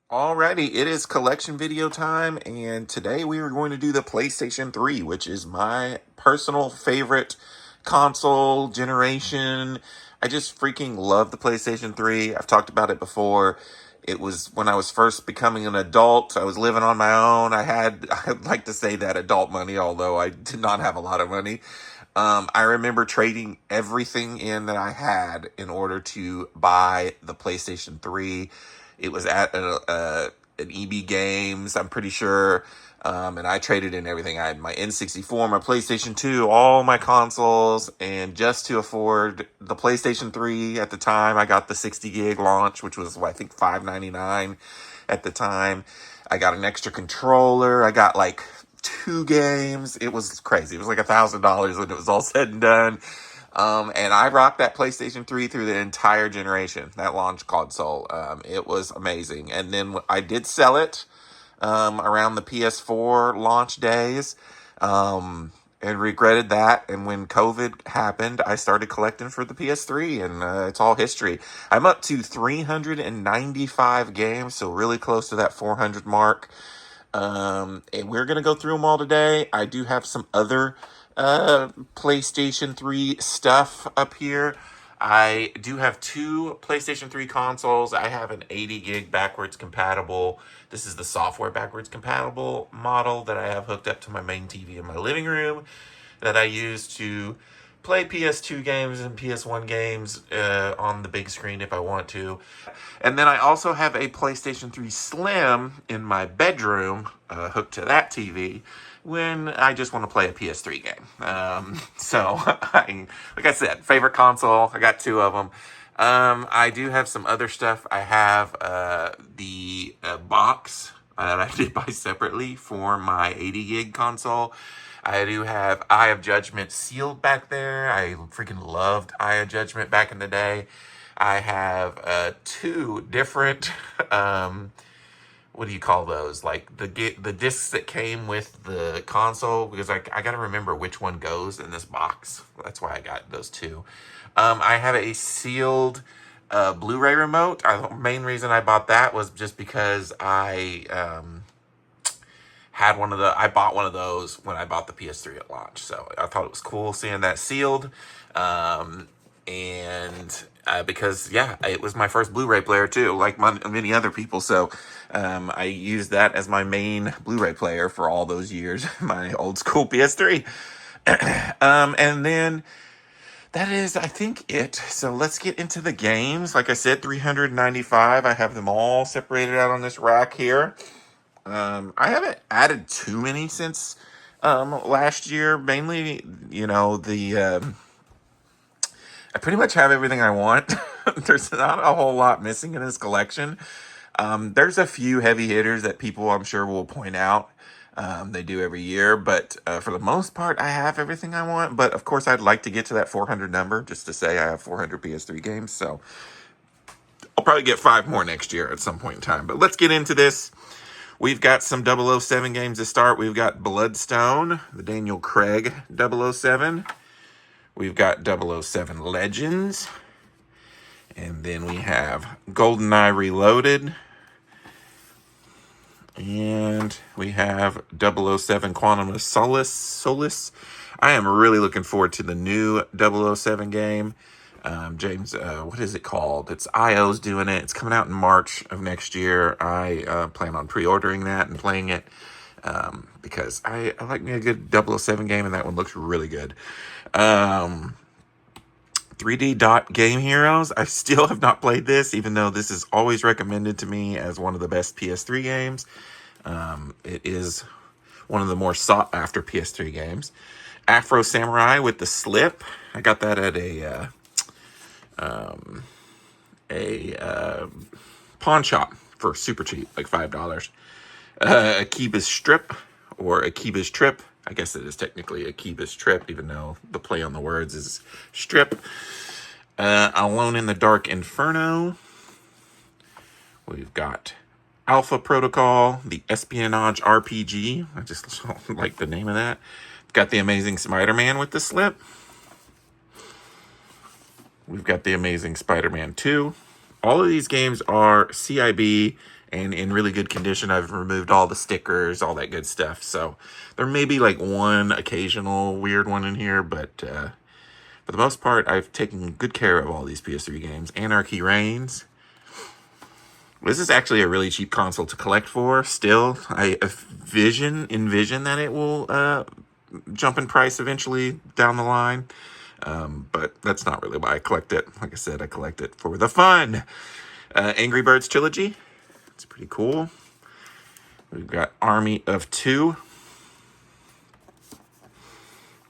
Alrighty, it is collection video time, and today we are going to do the PlayStation 3, which is my personal favorite console generation. I just freaking love the PlayStation 3. I've talked about it before. It was when I was first becoming an adult. I was living on my own. I'd like to say that adult money, although I did not have a lot of money. I remember trading everything in that I had in order to buy the PlayStation 3. It was at an EB Games, I'm pretty sure. And I traded in everything. I had my N64, my PlayStation 2, all my consoles, and just to afford the PlayStation 3 at the time, I got the 60 gig launch, which was, I think, $5.99 at the time. I got an extra controller. I got like 2 games. It was crazy. It was like $1,000 when it was all said and done. And I rocked that PlayStation 3 through the entire generation, that launch console. It was amazing. And then I did sell it around the PS4 launch days, and regretted that. And when COVID happened, I started collecting for the PS3, and it's all history. I'm up to 395 games, so really close to that 400 mark. And we're going to go through them all today. I do have some other PlayStation 3 stuff up here. I do have two PlayStation 3 consoles. I have an 80 gig backwards compatible. This is the software backwards compatible model that I have hooked up to my main TV in my living room that I use to play PS2 games and PS1 games on the big screen if I want to. And then I also have a PlayStation 3 Slim in my bedroom hooked to that TV when I just want to play a PS3 game. Like I said, favorite console. I got two of them. I do have some other stuff. I have the box that I did buy separately for my 80 gig console. I do have Eye of Judgment sealed back there. I freaking loved Eye of Judgment back in the day. I have two different, what do you call those? Like the discs that came with the console, because I got to remember which one goes in this box. That's why I got those two. I have a sealed Blu-ray remote. The main reason I bought that was just because I bought one of those when I bought the PS3 at launch. So I thought it was cool seeing that sealed. Because it was my first Blu-ray player too, like many other people. So I used that as my main Blu-ray player for all those years, my old school PS3. And then that is, I think, it. So let's get into the games. Like I said, 395. I have them all separated out on this rack here. I haven't added too many since last year. Mainly, I pretty much have everything I want. There's not a whole lot missing in this collection. There's a few heavy hitters that people, I'm sure, will point out. They do every year, but for the most part, I have everything I want. But of course, I'd like to get to that 400 number just to say I have 400 PS3 games. So I'll probably get 5 more next year at some point in time. But let's get into this. We've got some 007 games to start. We've got Bloodstone, the Daniel Craig 007. We've got 007 Legends. And then we have GoldenEye Reloaded. And we have 007 Quantum of Solace. I am really looking forward to the new 007 game. James, what is it called? It's IO's doing it. It's coming out in March of next year. I plan on pre-ordering that and playing it because I like me a good 007 game, and that one looks really good. 3D Dot Game Heroes. I still have not played this, even though this is always recommended to me as one of the best PS3 games. It is one of the more sought-after PS3 games. Afro Samurai with the Slip. I got that at a pawn shop for super cheap, like $5. Akiba's Strip, or Akiba's Trip. I guess it is technically Akiba's Trip, even though the play on the words is strip. Alone in the Dark Inferno. We've got Alpha Protocol, the Espionage RPG. I just like the name of that. We've got the Amazing Spider-Man with the Slip. We've got the Amazing Spider-Man 2. All of these games are CIB and in really good condition. I've removed all the stickers, all that good stuff. So there may be like one occasional weird one in here, but for the most part, I've taken good care of all these PS3 games. Anarchy Reigns. This is actually a really cheap console to collect for. Still, I envision that it will jump in price eventually down the line. But that's not really why I collect it. Like I said, I collect it for the fun. Angry Birds Trilogy. It's pretty cool. We've got Army of Two.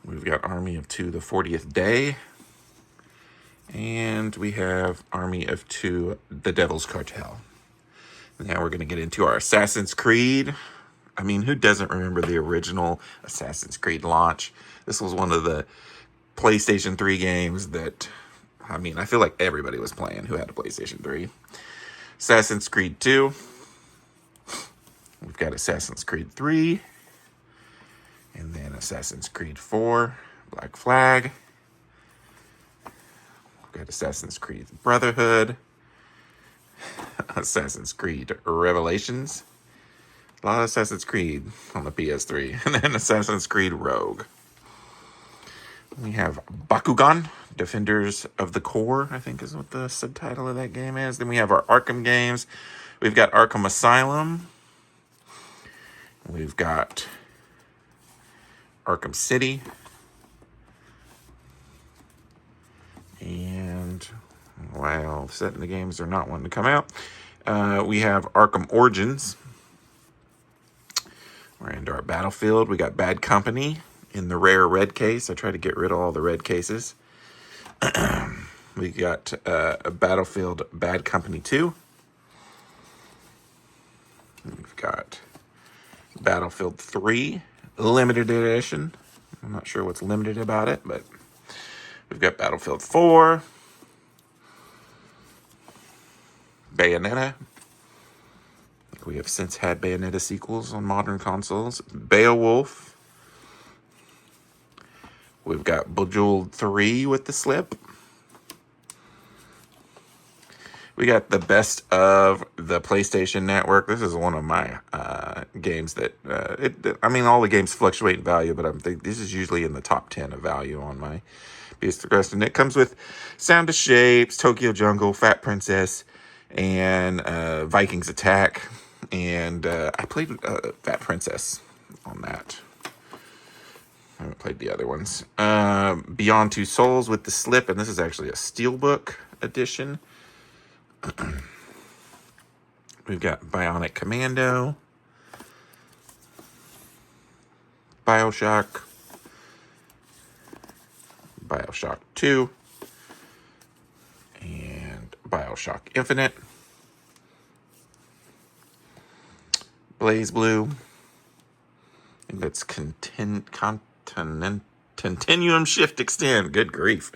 We've got Army of Two, the 40th Day. And we have Army of Two, the Devil's Cartel. Now we're going to get into our Assassin's Creed. I mean, who doesn't remember the original Assassin's Creed launch? This was one of the PlayStation 3 games that, I mean, I feel like everybody was playing who had a PlayStation 3. Assassin's Creed 2. We've got Assassin's Creed 3. And then Assassin's Creed 4, Black Flag. We've got Assassin's Creed Brotherhood. Assassin's Creed Revelations. A lot of Assassin's Creed on the PS3. And then Assassin's Creed Rogue. We have Bakugan, Defenders of the Core, I think is what the subtitle of that game is. Then we have our Arkham games. We've got Arkham Asylum. We've got Arkham City. And while setting the games are not wanting to come out, we have Arkham Origins. We're into our Battlefield. We got Bad Company in the rare red case. I try to get rid of all the red cases. We got a Battlefield Bad Company 2. We've got Battlefield 3 Limited Edition. I'm not sure what's limited about it, but we've got Battlefield 4. Bayonetta. We have since had Bayonetta sequels on modern consoles. Beowulf. We've got Bejeweled 3 with the slip. We got the best of the PlayStation Network. This is one of my games that, I mean, all the games fluctuate in value, but this is usually in the top 10 of value on my PS3. And it comes with Sound of Shapes, Tokyo Jungle, Fat Princess, and Vikings Attack. And I played Fat Princess on that. I haven't played the other ones. Beyond Two Souls with the slip, and this is actually a Steelbook edition. We've got Bionic Commando, Bioshock, Bioshock 2, and Bioshock Infinite, Blaze Blue. I think that's Continuum Shift Extend. Good grief.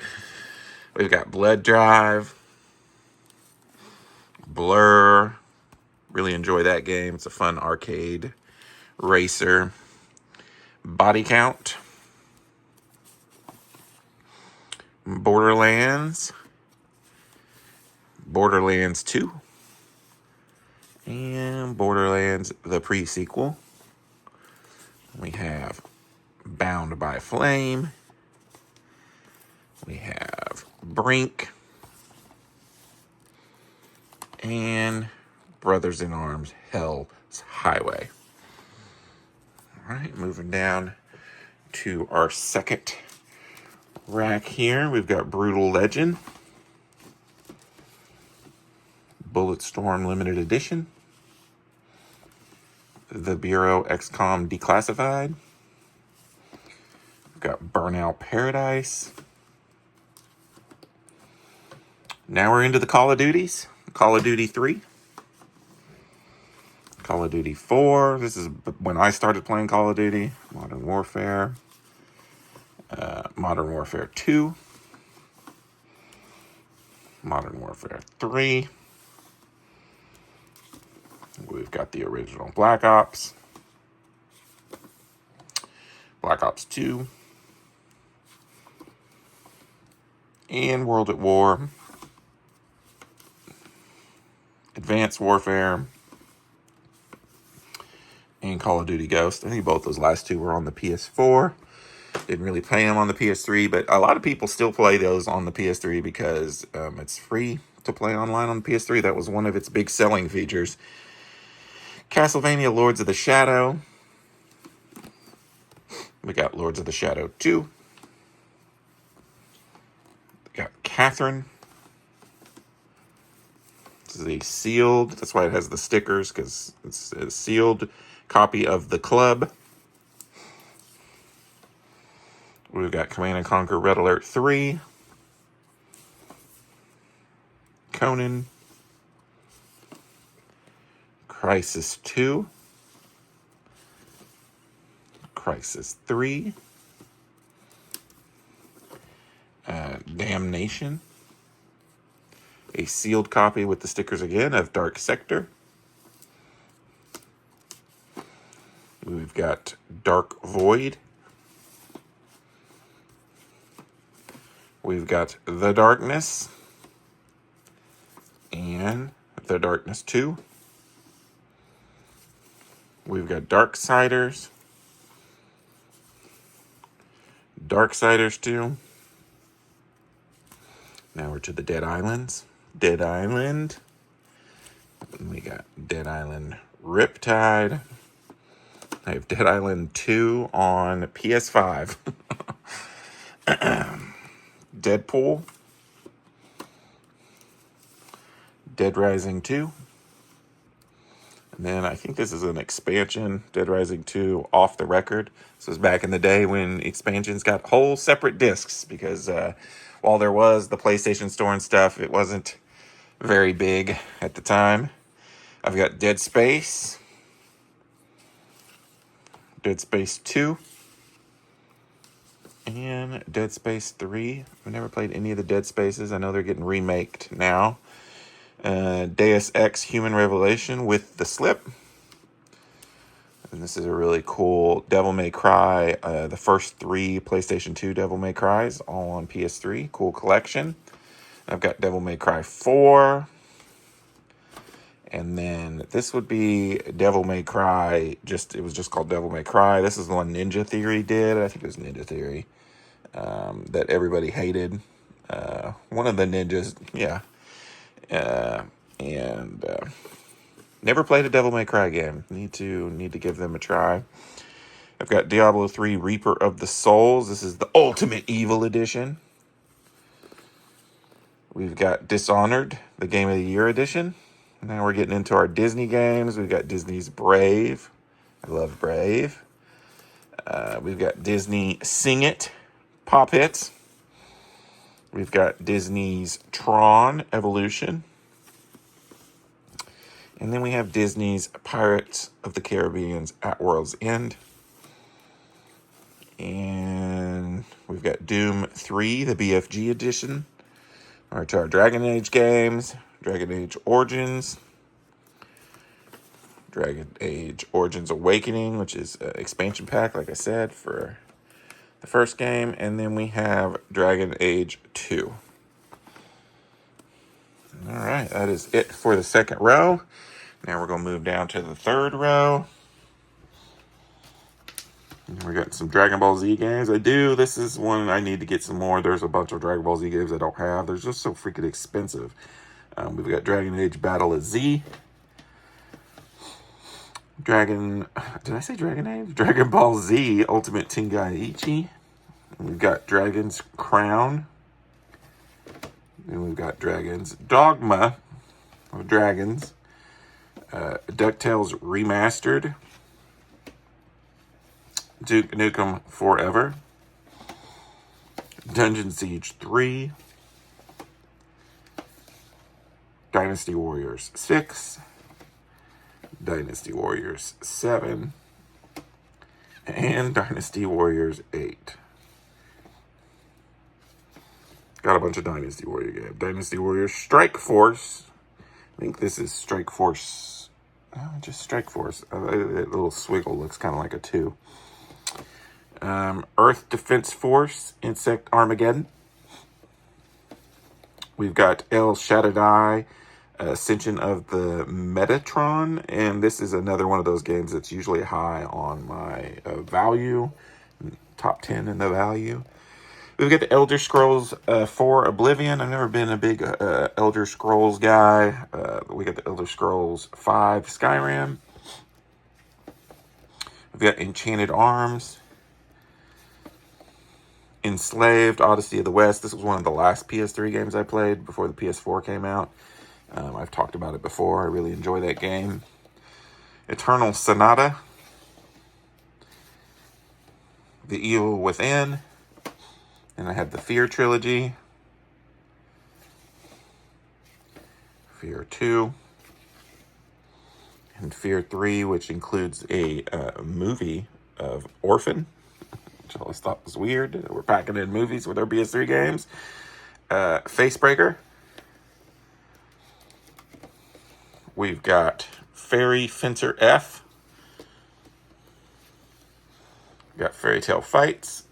We've got Blood Drive, Blur. Really enjoy that game. It's a fun arcade racer. Body Count. Borderlands. Borderlands 2. And Borderlands, the pre-sequel. We have Bound by Flame. We have Brink. And Brothers in Arms, Hell's Highway. All right, moving down to our second rack here. We've got Brutal Legend. Bulletstorm Limited Edition. The Bureau XCOM Declassified. We've got Burnout Paradise. Now we're into the Call of Duties. Call of Duty 3. Call of Duty 4. This is when I started playing Call of Duty. Modern Warfare. Modern Warfare 2. Modern Warfare 3. We've got the original Black Ops. Black Ops 2. And World at War. Advanced Warfare. Call of Duty Ghost. I think both those last two were on the PS4. Didn't really play them on the PS3, but a lot of people still play those on the PS3 because it's free to play online on the PS3. That was one of its big selling features. Castlevania Lords of the Shadow. We got Lords of the Shadow 2. We got Catherine. This is a sealed, that's why it has the stickers, because it's a sealed copy of The Club. We've got Command & Conquer Red Alert 3. Conan. Crysis 2. Crysis 3. Damnation. A sealed copy with the stickers again of Dark Sector. We've got Dark Void. We've got The Darkness. And The Darkness 2. We've got Darksiders. Darksiders 2. Now we're to the Dead Islands. Dead Island. We got Dead Island Riptide. I have Dead Island 2 on PS5. Deadpool. Dead Rising 2. And then I think this is an expansion, Dead Rising 2 Off the Record. This was back in the day when expansions got whole separate discs because while there was the PlayStation Store and stuff, it wasn't very big at the time. I've got Dead Space. Dead Space 2. And Dead Space 3. I've never played any of the Dead Spaces. I know they're getting remaked now. Deus Ex Human Revelation with the Slip. And this is a really cool Devil May Cry. The first 3 PlayStation 2 Devil May Cries, all on PS3. Cool collection. I've got Devil May Cry 4. And then this would be Devil May Cry. It was just called Devil May Cry. This is the one Ninja Theory did. I think it was Ninja Theory. That everybody hated. One of the ninjas, yeah. Never played a Devil May Cry game. Need to give them a try. I've got Diablo 3 Reaper of the Souls. This is the Ultimate Evil Edition. We've got Dishonored, the Game of the Year Edition. Now we're getting into our Disney games. We've got Disney's Brave. I love Brave. We've got Disney Sing It Pop Hits. We've got Disney's Tron Evolution. And then we have Disney's Pirates of the Caribbean's At World's End. And we've got Doom 3, the BFG edition. Our Dragon Age games. Dragon Age Origins. Dragon Age Origins Awakening, which is an expansion pack, like I said, for the first game. And then we have Dragon Age 2. All right, that is it for the second row. Now we're going to move down to the third row. And we got some Dragon Ball Z games. This is one I need to get some more. There's a bunch of Dragon Ball Z games I don't have. They're just so freaking expensive. We've got Dragon Age Battle of Z. Did I say Dragon Age? Dragon Ball Z Ultimate Tenkaichi. And we've got Dragon's Crown. And we've got Dragon's Dogma of Dragons. DuckTales Remastered. Duke Nukem Forever. Dungeon Siege 3. Dynasty Warriors 6. Dynasty Warriors 7. And Dynasty Warriors 8. Got a bunch of Dynasty Warrior games. Dynasty Warriors Strike Force. I think this is Strike Force. Just Strike Force. That little swiggle looks kind of like a 2. Earth Defense Force Insect Armageddon. We've got El Shaddai Ascension of the Metatron, and this is another one of those games that's usually high on my value, top 10 in the value. We've got the Elder Scrolls 4 Oblivion. I've never been a big Elder Scrolls guy. We got the Elder Scrolls 5 Skyrim. We've got Enchanted Arms, Enslaved, Odyssey of the West. This was one of the last PS3 games I played before the PS4 came out. I've talked about it before. I really enjoy that game. Eternal Sonata, The Evil Within, and I have the Fear trilogy, Fear 2, and Fear 3, which includes a movie of Orphan, which I always thought was weird. We're packing in movies with our PS3 games. Facebreaker. We've got Fairy Fencer F. We've got Fairy Tale Fights.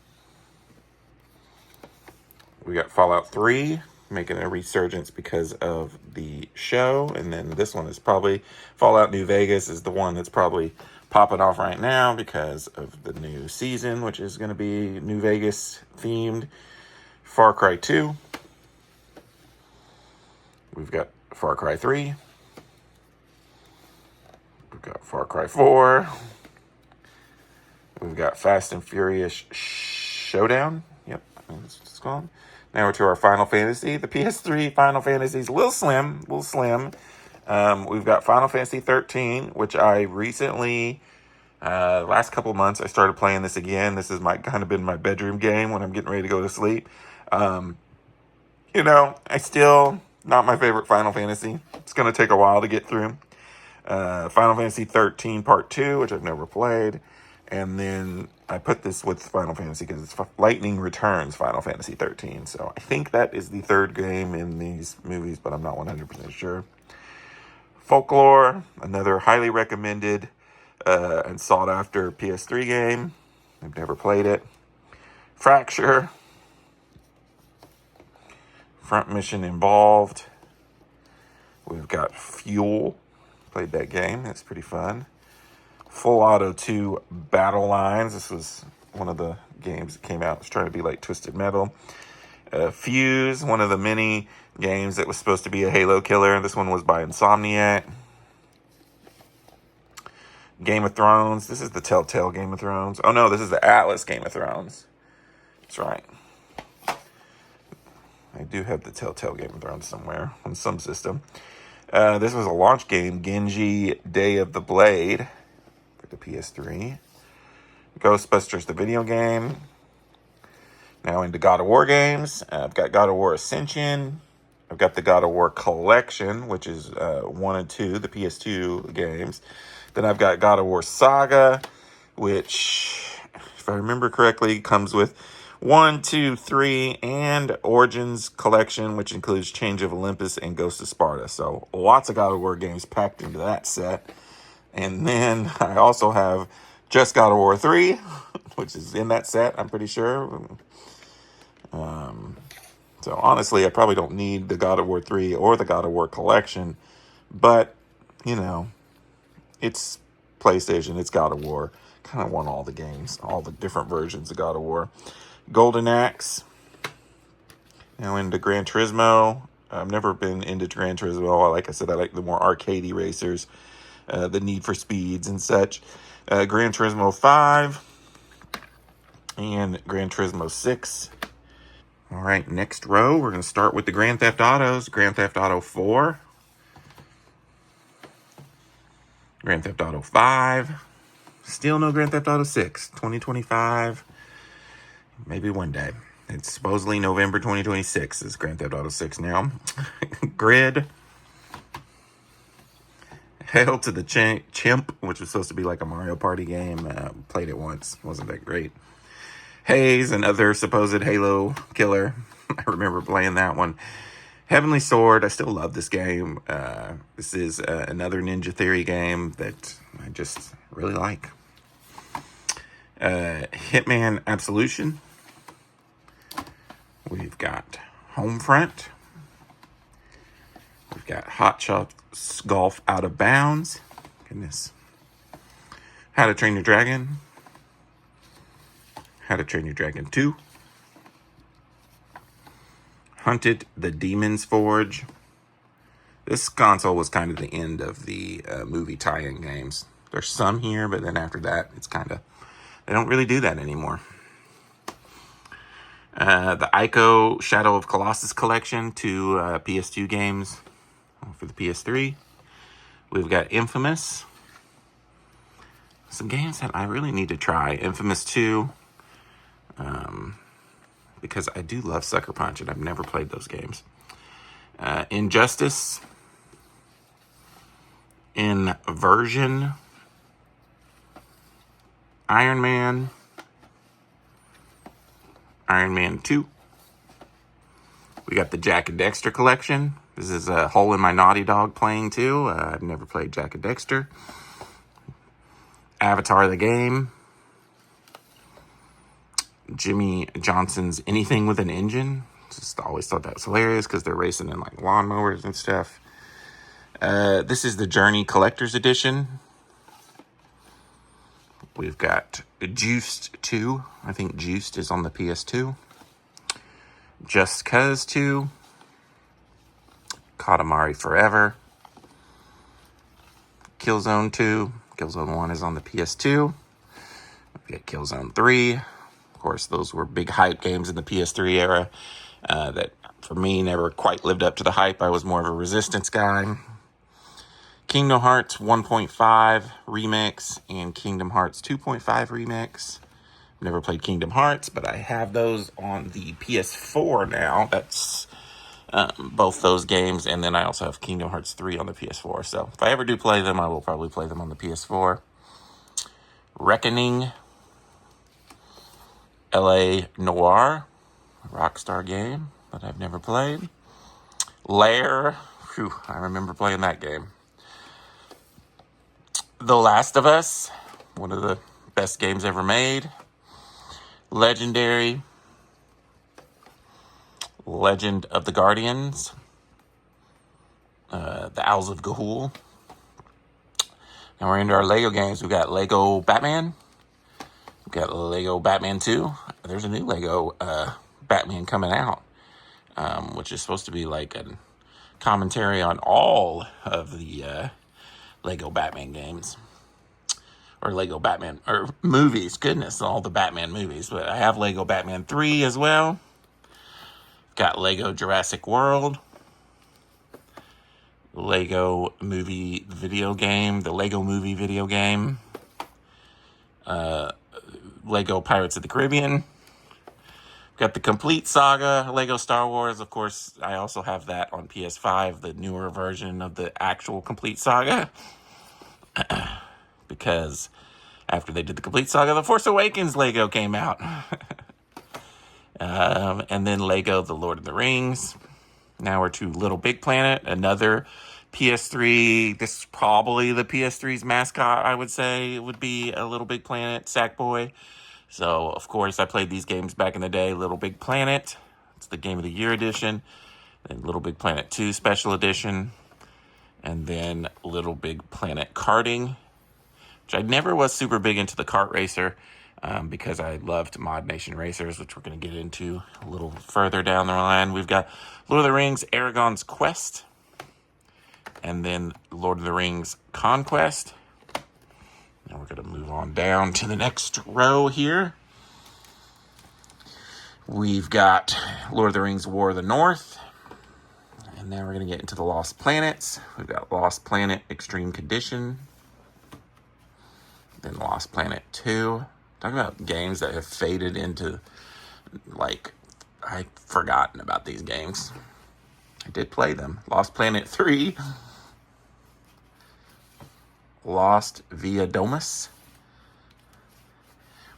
We got Fallout 3, making a resurgence because of the show. And then this one is probably Fallout New Vegas is the one that's probably popping off right now because of the new season, which is going to be New Vegas themed. Far Cry 2. We've got Far Cry 3. We've got Far Cry 4. We've got Fast and Furious Showdown. Yep, that's what it's called. Now we're to our Final Fantasy. The PS3 Final Fantasy is a little slim. We've got Final Fantasy 13, which I recently, last couple months, I started playing this again. This has kind of been my bedroom game when I'm getting ready to go to sleep. I still, not my favorite Final Fantasy. It's going to take a while to get through. Final Fantasy 13 Part 2, which I've never played. And then I put this with Final Fantasy because it's Lightning Returns Final Fantasy 13. So I think that is the third game in these movies, but I'm not 100% sure. Folklore, another highly recommended and sought after PS3 game. I've never played it. Fracture. Front Mission Involved. We've got Fuel. Played that game. It's pretty fun. Full Auto 2 Battle Lines. This was one of the games that came out. It was trying to be like Twisted Metal. Fuse, one of the many games that was supposed to be a Halo killer. This one was by Insomniac. Game of Thrones. This is the Telltale Game of Thrones. Oh no, this is the Atlas Game of Thrones. That's right. I do have the Telltale Game of Thrones somewhere on some system. This was a launch game, Genji Day of the Blade, for the PS3. Ghostbusters, the video game. Now into God of War games. I've got God of War Ascension. I've got the God of War Collection, which is 1 and 2, the PS2 games. Then I've got God of War Saga, which, if I remember correctly, comes with 1, 2, 3, and Origins Collection, which includes Change of Olympus and Ghost of Sparta. So lots of God of War games packed into that set. And then I also have just God of War 3, which is in that set, I'm pretty sure. So honestly, I probably don't need the God of War 3 or the God of War Collection. But, it's PlayStation, it's God of War. Kind of want all the games, all the different versions of God of War. Golden Axe. Now into Gran Turismo. I've never been into Gran Turismo. Like I said, I like the more arcadey racers, the Need for Speeds and such. Gran Turismo 5 and Gran Turismo 6. All right, next row, we're going to start with the Grand Theft Autos. Grand Theft Auto 4. Grand Theft Auto 5. Still no Grand Theft Auto 6. 2025. Maybe one day. It's supposedly November 2026 is Grand Theft Auto 6 now. Grid. Hail to the Chimp, which was supposed to be like a Mario Party game. Played it once. Wasn't that great. Haze, another supposed Halo killer. I remember playing that one. Heavenly Sword. I still love this game. This is another Ninja Theory game that I just really like. Hitman Absolution. We've got Homefront. We've Got Hot Shots Golf Out of Bounds. Goodness. How to Train Your Dragon. How to Train Your Dragon 2. Hunted the Demon's Forge. This console was kind of the end of the movie tie-in games. There's some here, but then after that, it's kind of... They don't really do that anymore. The Ico Shadow of Colossus collection, 2 PS2 games for the PS3. We've got Infamous. Some games that I really need to try. Infamous 2. Because I do love Sucker Punch, and I've never played those games. Injustice. Inversion. Iron Man. Iron Man 2. We got the Jak and Daxter collection. This is a hole in my Naughty Dog playing too. I've never played Jak and Daxter. Avatar the game. Jimmy Johnson's Anything with an Engine. Just always thought that was hilarious because they're racing in like lawnmowers and stuff. This is the Journey Collector's Edition. We've got Juiced 2. I think Juiced is on the PS2. Just Cause 2. Katamari Forever. Killzone 2. Killzone 1 is on the PS2. We got Killzone 3. Of course, those were big hype games in the PS3 era that, for me, never quite lived up to the hype. I was more of a Resistance guy. Kingdom Hearts 1.5 Remix and Kingdom Hearts 2.5 Remix. Never played Kingdom Hearts, but I have those on the PS4 now. That's both those games, and then I also have Kingdom Hearts 3 on the PS4. So if I ever do play them, I will probably play them on the PS4. Reckoning. LA Noire. Rockstar game that I've never played. Lair. Whew, I remember playing that game. The Last of Us, one of the best games ever made. Legendary. Legend of the Guardians. The Owls of Ga'Hoole. Now we're into our Lego games. We've got Lego Batman. We've got Lego Batman 2. There's a new Lego Batman coming out, which is supposed to be like a commentary on all of the Lego Batman games. Or Lego Batman, or movies, goodness, all the Batman movies. But I have Lego Batman 3 as well. Got Lego Jurassic World. Lego movie video game, the Lego movie video game. Lego Pirates of the Caribbean. Got the Complete Saga, Lego Star Wars. Of course, I also have that on PS5, the newer version of the actual Complete Saga. Because after they did the Complete Saga, The Force Awakens Lego came out. And then Lego The Lord of the Rings. Now we're to Little Big Planet, another PS3. This is probably the PS3's mascot, I would say. It would be a Little Big Planet, Sackboy. So, of course, I played these games back in the day. Little Big Planet, it's the Game of the Year edition. Then Little Big Planet 2 Special Edition. And then Little Big Planet Karting, which I never was super big into the kart racer because I loved Mod Nation Racers, which we're going to get into a little further down the line. We've got Lord of the Rings, Aragon's Quest, and then Lord of the Rings Conquest. Now we're going to move on down to the next row here. We've got Lord of the Rings War of the North. And then we're going to get into the Lost Planets. We've got Lost Planet Extreme Condition. Then Lost Planet 2. Talking about games that have faded into, like, I've forgotten about these games. I did play them. Lost Planet 3. Lost Via Domus.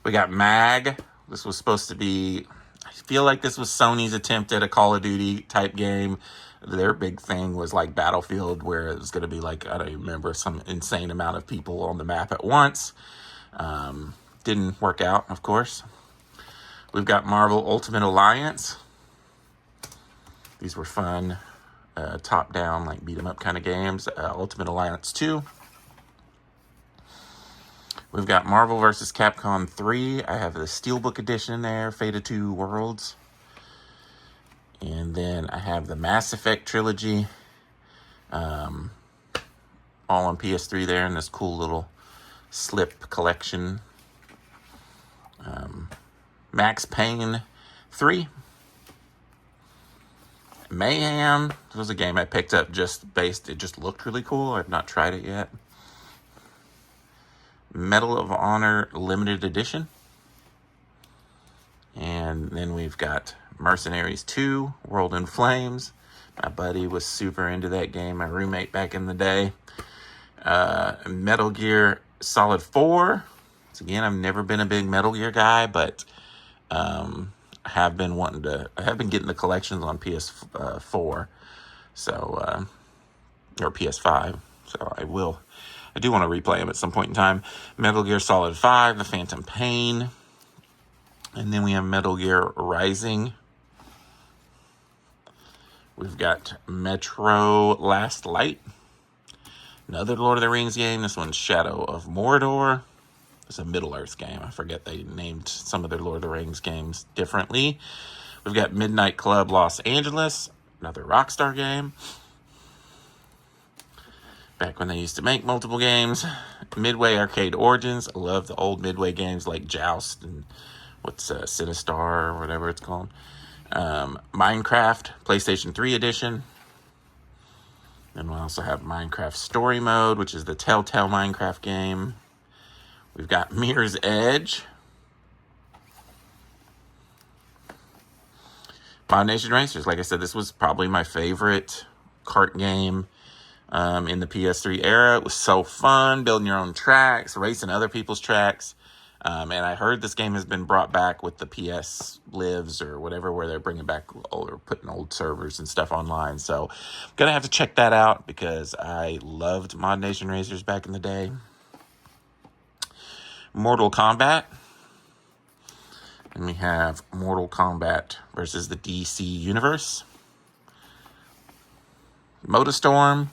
We got MAG. This was supposed to be, I feel like this was Sony's attempt at a Call of Duty type game. Their big thing was like Battlefield, where it was going to be like, I don't even remember, some insane amount of people on the map at once. Didn't work out, of course. We've got Marvel Ultimate Alliance. These were fun top-down, like beat-em-up kind of games. Ultimate Alliance 2. We've got Marvel vs. Capcom 3. I have the Steelbook edition there, Fate of Two Worlds. And then I have the Mass Effect trilogy, all on PS3 there in this cool little slip collection. Max Payne 3. Mayhem. This was a game I picked up it just looked really cool. I've not tried it yet. Medal of Honor Limited Edition. And then we've got Mercenaries 2, World in Flames. My buddy was super into that game, my roommate back in the day. Metal Gear Solid 4. So again, I've never been a big Metal Gear guy, but I have been getting the collections on PS4, so or PS5. So I do want to replay them at some point in time. Metal Gear Solid 5, The Phantom Pain, and then we have Metal Gear Rising. We've got Metro Last Light, another Lord of the Rings game. This one's Shadow of Mordor. It's a Middle-earth game. I forget they named some of their Lord of the Rings games differently. We've got Midnight Club Los Angeles, another Rockstar game. Back when they used to make multiple games. Midway Arcade Origins. I love the old Midway games like Joust and Sinistar or whatever it's called. Minecraft PlayStation 3 edition. Then we also have Minecraft Story Mode, which is the Telltale Minecraft game. We've got Mirror's Edge. Mod Nation Racers. Like I said, this was probably my favorite kart game in the PS3 era. It was so fun, building your own tracks, racing other people's tracks. And I heard this game has been brought back with the PS Lives or whatever, where they're bringing back or putting old servers and stuff online. So I'm going to have to check that out because I loved Mod Nation Racers back in the day. Mortal Kombat. And we have Mortal Kombat versus the DC Universe. Motorstorm.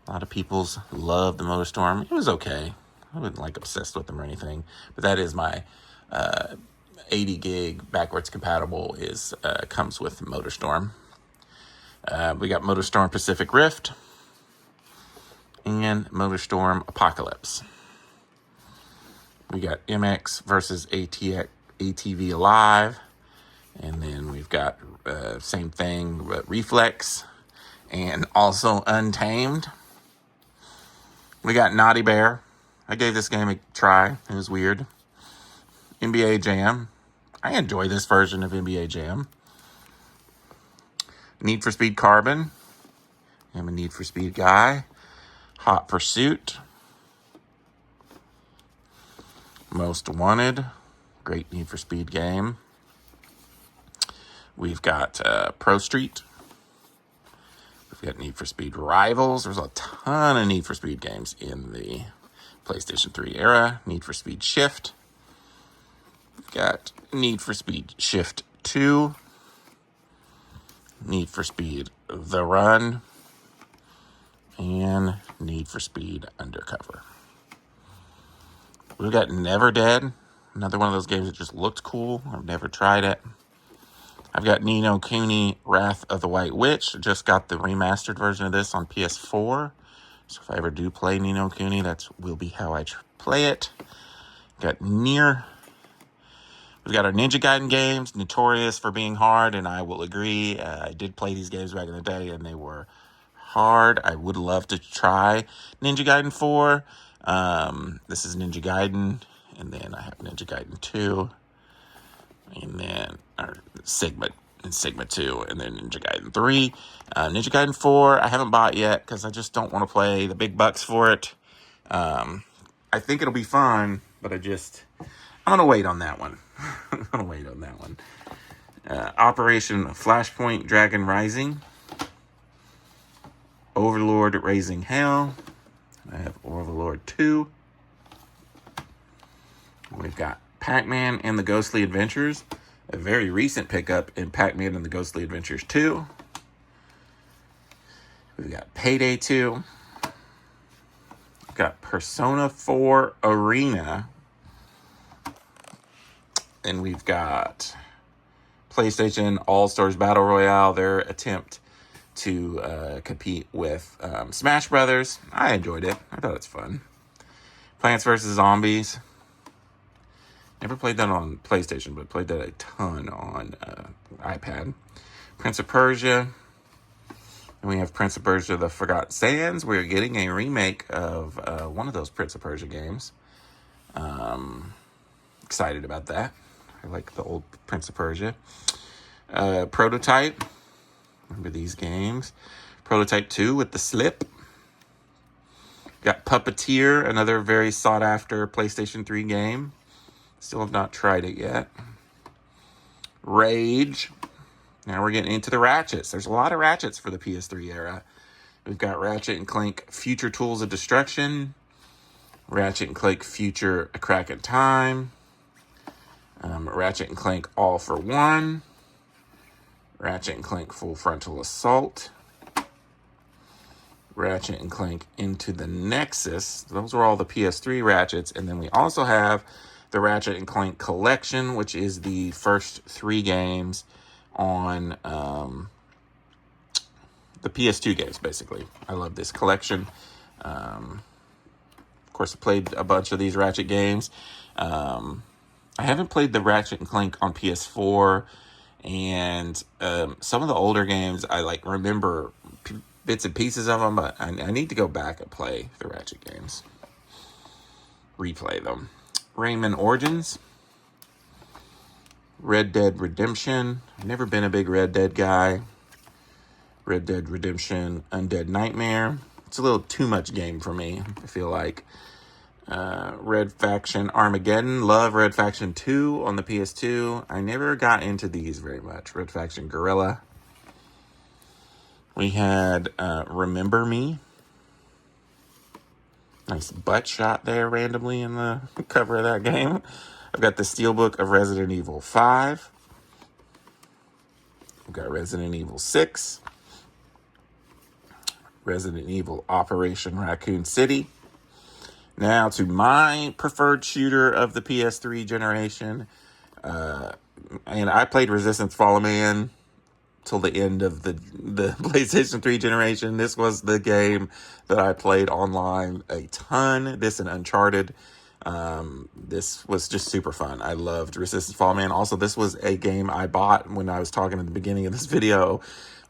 A lot of people's love the Motorstorm. It was okay. I wasn't obsessed with them or anything. But that is my 80 gig backwards compatible comes with Motorstorm. We got Motorstorm Pacific Rift. And Motorstorm Apocalypse. We got MX versus ATV Alive. And then we've got same thing, Reflex. And also Untamed. We got Naughty Bear. I gave this game a try. It was weird. NBA Jam. I enjoy this version of NBA Jam. Need for Speed Carbon. I'm a Need for Speed guy. Hot Pursuit. Most Wanted. Great Need for Speed game. We've got Pro Street. We've got Need for Speed Rivals. There's a ton of Need for Speed games in the PlayStation 3 era. Need for Speed Shift. We've got Need for Speed Shift 2. Need for Speed The Run. And Need for Speed Undercover. We've got Never Dead. Another one of those games that just looked cool. I've never tried it. I've got Ni no Kuni Wrath of the White Witch. Just got the remastered version of this on PS4. So if I ever do play Ni no Kuni, that will be how I play it. Got Nier. We've got our Ninja Gaiden games, notorious for being hard, and I will agree. I did play these games back in the day, and they were hard. I would love to try Ninja Gaiden 4. This is Ninja Gaiden, and then I have Ninja Gaiden 2, and then Sigma 2, and then Ninja Gaiden 3. Ninja Gaiden 4, I haven't bought yet because I just don't want to play the big bucks for it. I think it'll be fun, but I'm going to wait on that one. Operation Flashpoint Dragon Rising. Overlord Raising Hell. I have Overlord 2. We've got Pac-Man and the Ghostly Adventures. A very recent pickup in Pac-Man and the Ghostly Adventures 2. We've got Payday 2. We've got Persona 4 Arena. And we've got PlayStation All-Stars Battle Royale, their attempt to compete with Smash Brothers. I enjoyed it. I thought it's fun. Plants vs. Zombies. Never played that on PlayStation, but played that a ton on iPad. Prince of Persia. And we have Prince of Persia: The Forgotten Sands. We're getting a remake of one of those Prince of Persia games. Excited about that. I like the old Prince of Persia. Prototype. Remember these games? Prototype 2 with the slip. Got Puppeteer, another very sought-after PlayStation 3 game. Still have not tried it yet. Rage. Now we're getting into the Ratchets. There's a lot of Ratchets for the PS3 era. We've got Ratchet & Clank Future Tools of Destruction. Ratchet & Clank Future A Crack in Time. Ratchet & Clank All for One. Ratchet & Clank Full Frontal Assault. Ratchet & Clank Into the Nexus. Those are all the PS3 Ratchets. And then we also have the Ratchet & Clank Collection, which is the first 3 games on the PS2 games, basically. I love this collection. Of course, I played a bunch of these Ratchet games. I haven't played the Ratchet & Clank on PS4, and some of the older games, I remember bits and pieces of them, but I need to go back and play the Ratchet games. Replay them. Rayman Origins. Red Dead Redemption. I've never been a big Red Dead guy. Red Dead Redemption Undead Nightmare. It's a little too much game for me, I feel like. Red Faction Armageddon. Love Red Faction 2 on the PS2. I never got into these very much. Red Faction Guerrilla. We had Remember Me. Nice butt shot there randomly in the cover of that game. I've got the Steelbook of Resident Evil 5. We've got Resident Evil 6. Resident Evil Operation Raccoon City. Now to my preferred shooter of the PS3 generation. And I played Resistance Fall of Man till the end of the PlayStation 3 generation. This was the game that I played online a ton. This and Uncharted. This was just super fun. I loved Resistance Fall of Man. Also, this was a game I bought when I was talking at the beginning of this video.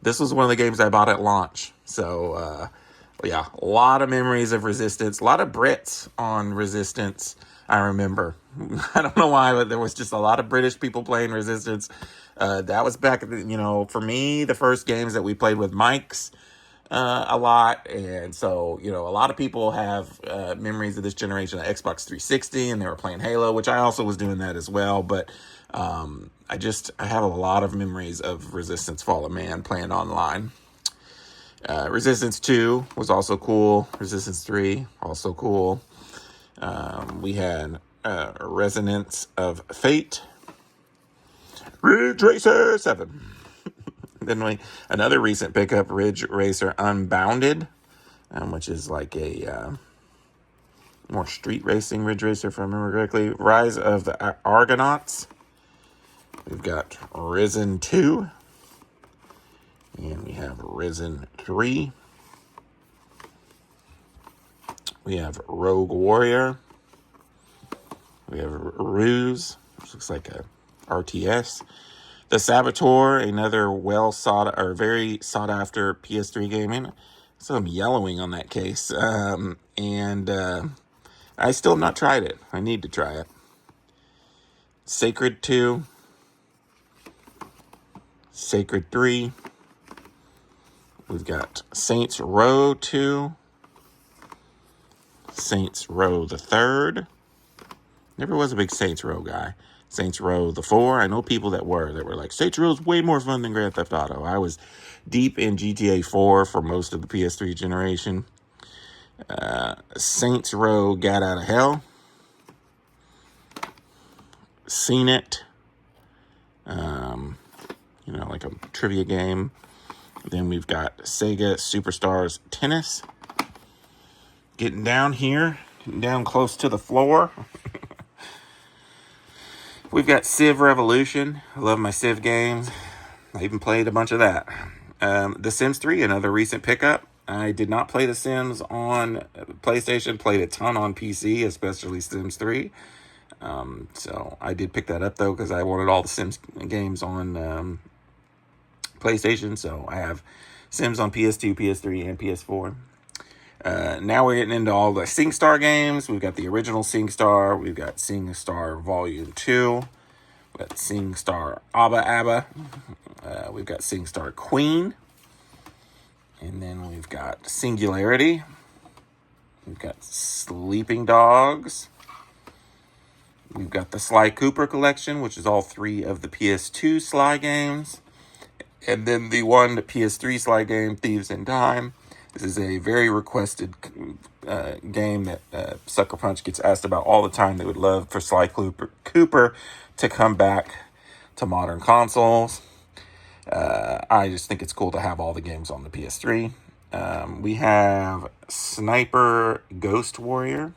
This was one of the games I bought at launch. So, yeah, a lot of memories of Resistance. A lot of Brits on Resistance, I remember. I don't know why, but there was just a lot of British people playing Resistance. That was back, for me, the first games that we played with mics a lot. And so, a lot of people have memories of this generation of Xbox 360, and they were playing Halo, which I also was doing that as well. But I have a lot of memories of Resistance Fall of Man playing online. Resistance 2 was also cool. Resistance 3, also cool. We had Resonance of Fate. Ridge Racer 7. Then another recent pickup, Ridge Racer Unbounded, which is like a more street racing Ridge Racer, if I remember correctly. Rise of the Argonauts. We've got Risen 2. And we have Risen 3. We have Rogue Warrior. We have Ruse, which looks like a RTS. The Saboteur, another very sought after PS3 game. Some yellowing on that case. And I still have not tried it. I need to try it. Sacred 2. Sacred 3. We've got Saints Row 2. Saints Row the 3rd. Never was a big Saints Row guy. Saints Row the 4. I know people that were like, Saints Row is way more fun than Grand Theft Auto. I was deep in GTA 4 for most of the PS3 generation. Saints Row Gat Out of Hell. Seen It. Like a trivia game. Then we've got Sega Superstars Tennis. Getting down here, getting down close to the floor. We've got Civ Revolution. I love my Civ games. I even played a bunch of that. The Sims 3, another recent pickup. I did not play The Sims on PlayStation. Played a ton on PC, especially Sims 3. So I did pick that up, though, because I wanted all the Sims games on PlayStation. So I have Sims on PS2, PS3, and PS4. Now we're getting into all the SingStar games. We've got the original SingStar. We've got SingStar Volume 2. We've got SingStar Abba Abba. We've got SingStar Queen. And then we've got Singularity. We've got Sleeping Dogs. We've got the Sly Cooper collection, which is all 3 of the PS2 Sly games. And then the one PS3 Sly game, Thieves in Time. This is a very requested game that Sucker Punch gets asked about all the time. They would love for Sly Cooper to come back to modern consoles. I just think it's cool to have all the games on the PS3. We have Sniper Ghost Warrior.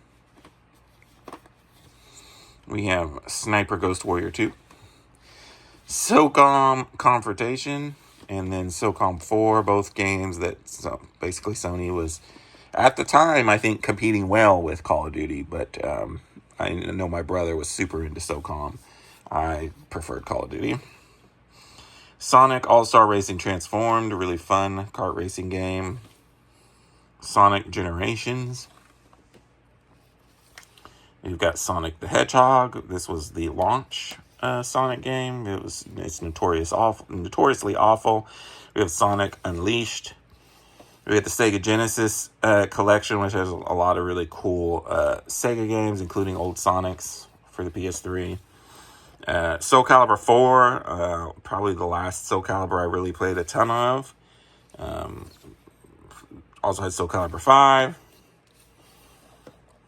We have Sniper Ghost Warrior 2. SOCOM Confrontation. And then SOCOM 4, both games that basically Sony was, at the time, I think, competing well with Call of Duty. But I know my brother was super into SOCOM. I preferred Call of Duty. Sonic All-Star Racing Transformed, a really fun kart racing game. Sonic Generations. We've got Sonic the Hedgehog. This was the launch Sonic game. It's notoriously awful. We have Sonic Unleashed. We have the Sega Genesis collection, which has a lot of really cool Sega games, including old Sonics for the PS3. Soul Calibur 4, probably the last Soul Calibur I really played a ton of. Also had Soul Calibur 5.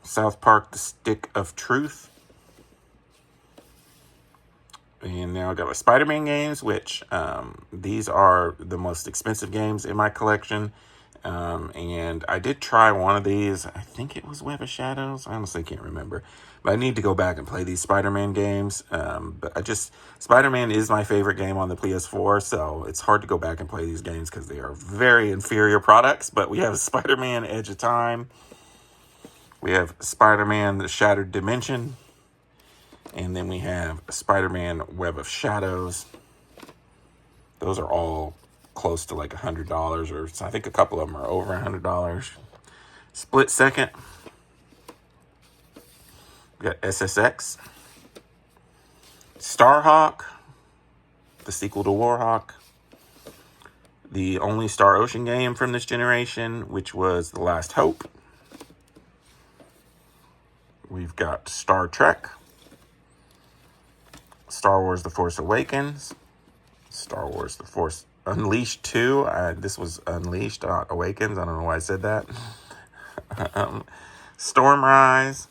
South Park, The Stick of Truth. And now I got my Spider-Man games, which these are the most expensive games in my collection. And I did try one of these. I think it was Web of Shadows. I honestly can't remember. But I need to go back and play these Spider-Man games. But Spider-Man is my favorite game on the PS4, so it's hard to go back and play these games because they are very inferior products. But we have Spider-Man Edge of Time. We have Spider-Man The Shattered Dimension. And then we have Spider-Man Web of Shadows. Those are all close to like $100, or I think a couple of them are over $100. Split Second. We got SSX. Starhawk, the sequel to Warhawk. The only Star Ocean game from this generation, which was The Last Hope. We've got Star Trek. Star Wars The Force Awakens. Star Wars The Force Unleashed 2. This was Unleashed, not Awakens. I don't know why I said that. Stormrise.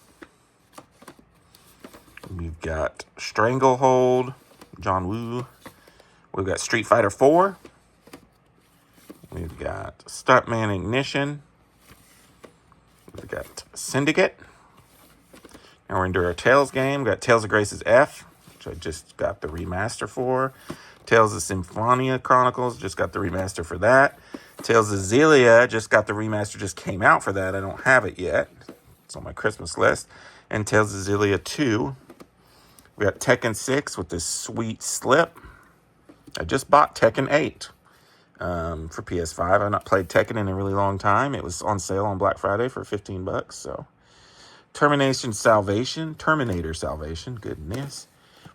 We've got Stranglehold. John Woo. We've got Street Fighter 4. We've got Stuntman Ignition. We've got Syndicate. Now we're into our Tales game. We've got Tales of Grace's F, which I just got the remaster for. Tales of Symphonia Chronicles, just got the remaster for that. Tales of Xillia, just got the remaster, just came out for that. I don't have it yet. It's on my Christmas list. And Tales of Xillia 2. We got Tekken 6 with this sweet slip. I just bought Tekken 8 for PS5. I've not played Tekken in a really long time. It was on sale on Black Friday for $15, so. Terminator Salvation, goodness.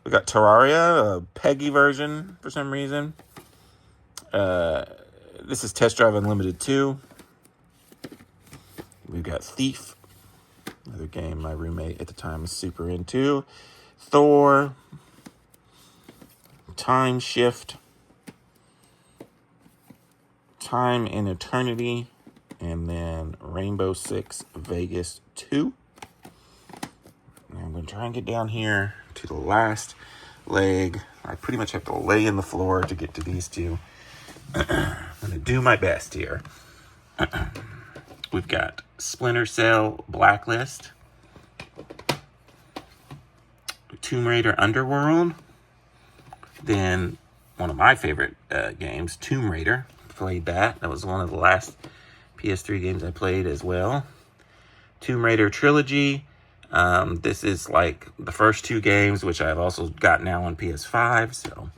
We got Terraria, a Peggy version for some reason. This is Test Drive Unlimited 2. We've got Thief, another game my roommate at the time was super into. Thor, Time Shift, Time and Eternity, and then Rainbow Six Vegas 2. And I'm going to try and get down here to the last leg. I pretty much have to lay in the floor to get to these two. I'm going to do my best here. We've got Splinter Cell Blacklist, Tomb Raider Underworld, then one of my favorite games, Tomb Raider. Played that. That was one of the last PS3 games I played as well. Tomb Raider Trilogy. This is like the first two games, which I've also got now on PS5. So,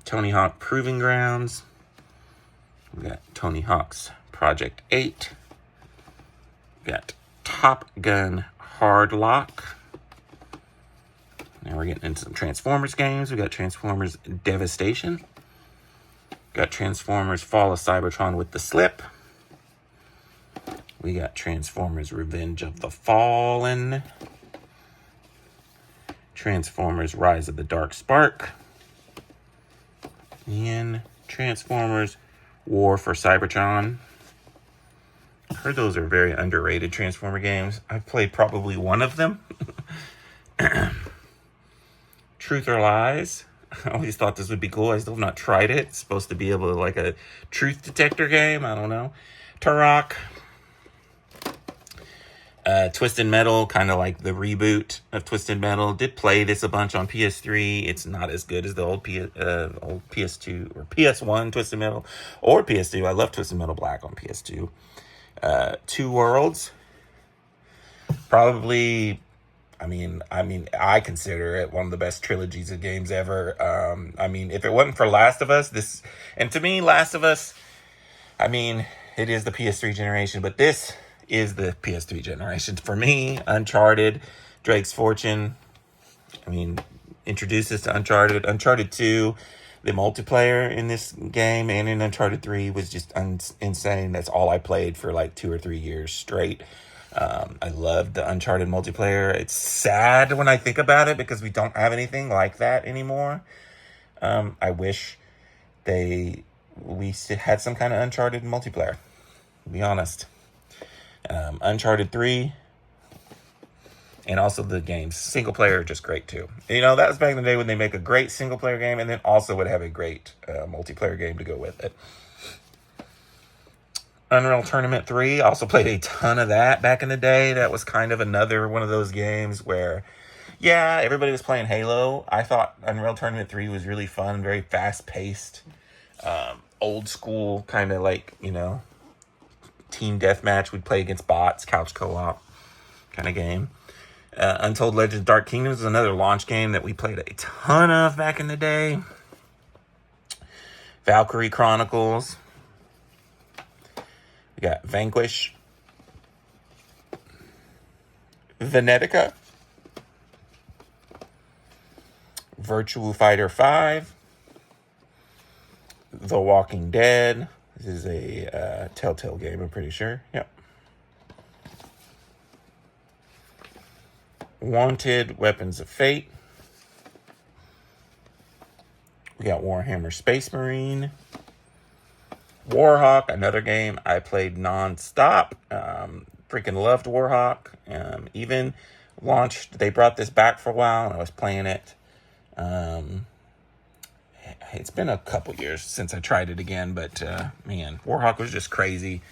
Tony Hawk Proving Grounds. We got Tony Hawk's Project 8. We got Top Gun Hard Lock. Now we're getting into some Transformers games. We got Transformers Devastation. Got Transformers Fall of Cybertron with the Slip. We got Transformers Revenge of the Fallen. Transformers Rise of the Dark Spark. And Transformers War for Cybertron. I heard those are very underrated Transformer games. I've played probably one of them. Truth or Lies. I always thought this would be cool. I still have not tried it. It's supposed to be able to like a truth detector game. I don't know. Turok. Twisted Metal, kind of like the reboot of Twisted Metal. Did play this a bunch on PS3. It's not as good as the old PS2 or PS1 Twisted Metal or PS2. I love Twisted Metal Black on PS2. Two Worlds. Probably, I consider it one of the best trilogies of games ever. If it wasn't for Last of Us, and to me, Last of Us, it is the PS3 generation, but this is the PS3 generation. For me, Uncharted, Drake's Fortune, introduced us to Uncharted. Uncharted 2, the multiplayer in this game and in Uncharted 3 was just insane. That's all I played for like 2 or 3 years straight. I loved the Uncharted multiplayer. It's sad when I think about it because we don't have anything like that anymore. I wish we had some kind of Uncharted multiplayer, to be honest. Uncharted 3, and also the games single player are just great too. That was back in the day when they make a great single player game and then also would have a great multiplayer game to go with it. Unreal Tournament 3, also played a ton of that back in the day. That was kind of another one of those games where, yeah, everybody was playing Halo. I thought Unreal Tournament 3 was really fun, very fast paced, old school, kind of like, team deathmatch. We'd play against bots, couch co-op kind of game. Untold Legends Dark Kingdoms is another launch game that we played a ton of back in the day. Valkyrie Chronicles. We got Vanquish. Venetica. Virtua Fighter 5. The Walking Dead. This is a Telltale game, I'm pretty sure. Yep. Wanted, Weapons of Fate. We got Warhammer Space Marine. Warhawk, another game I played non-stop. Freaking loved Warhawk. Even launched, they brought this back for a while, and I was playing it. It's been a couple years since I tried it again, but Warhawk was just crazy.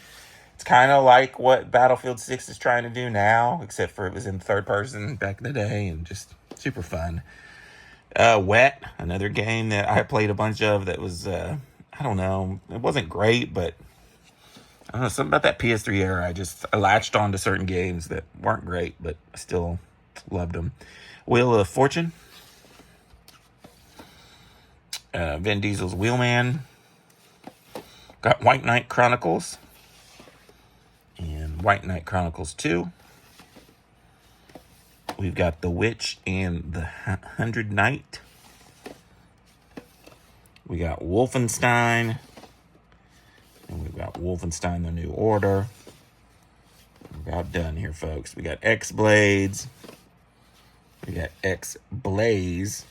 It's kind of like what Battlefield 6 is trying to do now, except for it was in third person back in the day, and just super fun. Wet, another game that I played a bunch of that was, I don't know, it wasn't great, but I don't know, something about that PS3 era. I latched on to certain games that weren't great, but I still loved them. Wheel of Fortune. Vin Diesel's Wheelman. Got White Knight Chronicles. And White Knight Chronicles 2. We've got The Witch and the 100 Knight. We got Wolfenstein. And we've got Wolfenstein The New Order. We're about done here, folks. We got X-Blades. We got X-Blaze.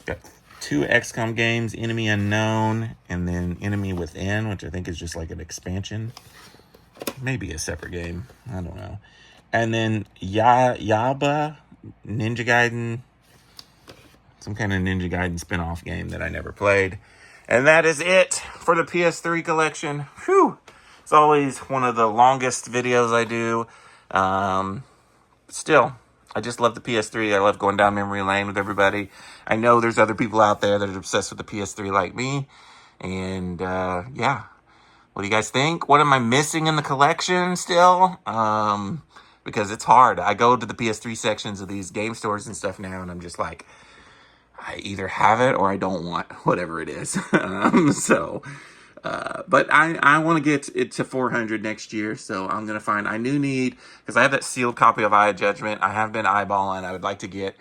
Got 2 XCOM games, Enemy Unknown, and then Enemy Within, which I think is just like an expansion. Maybe a separate game. I don't know. And then Yaba, Ninja Gaiden. some kind of Ninja Gaiden spin-off game that I never played. And that is it for the PS3 collection. Whew! It's always one of the longest videos I do. Still, I just love the PS3. I love going down memory lane with everybody. I know there's other people out there that are obsessed with the PS3 like me. And, yeah. What do you guys think? What am I missing in the collection still? Because it's hard. I go to the PS3 sections of these game stores and stuff now, and I'm just like, I either have it or I don't want whatever it is. But I want to get it to 400 next year, so I'm going to find, I do need, because I have that sealed copy of Eye of Judgment. I have been eyeballing. I would like to get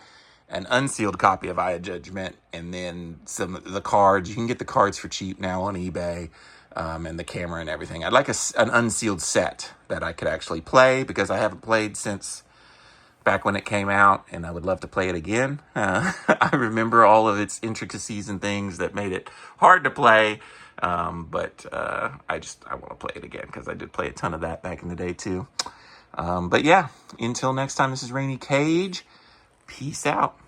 an unsealed copy of Eye of Judgment, and then some of the cards. You can get the cards for cheap now on eBay, and the camera and everything. I'd like an unsealed set that I could actually play, because I haven't played since back when it came out, and I would love to play it again. I remember all of its intricacies and things that made it hard to play, but I want to play it again, because I did play a ton of that back in the day too. But yeah, until next time, this is Rainy Cage. Peace out.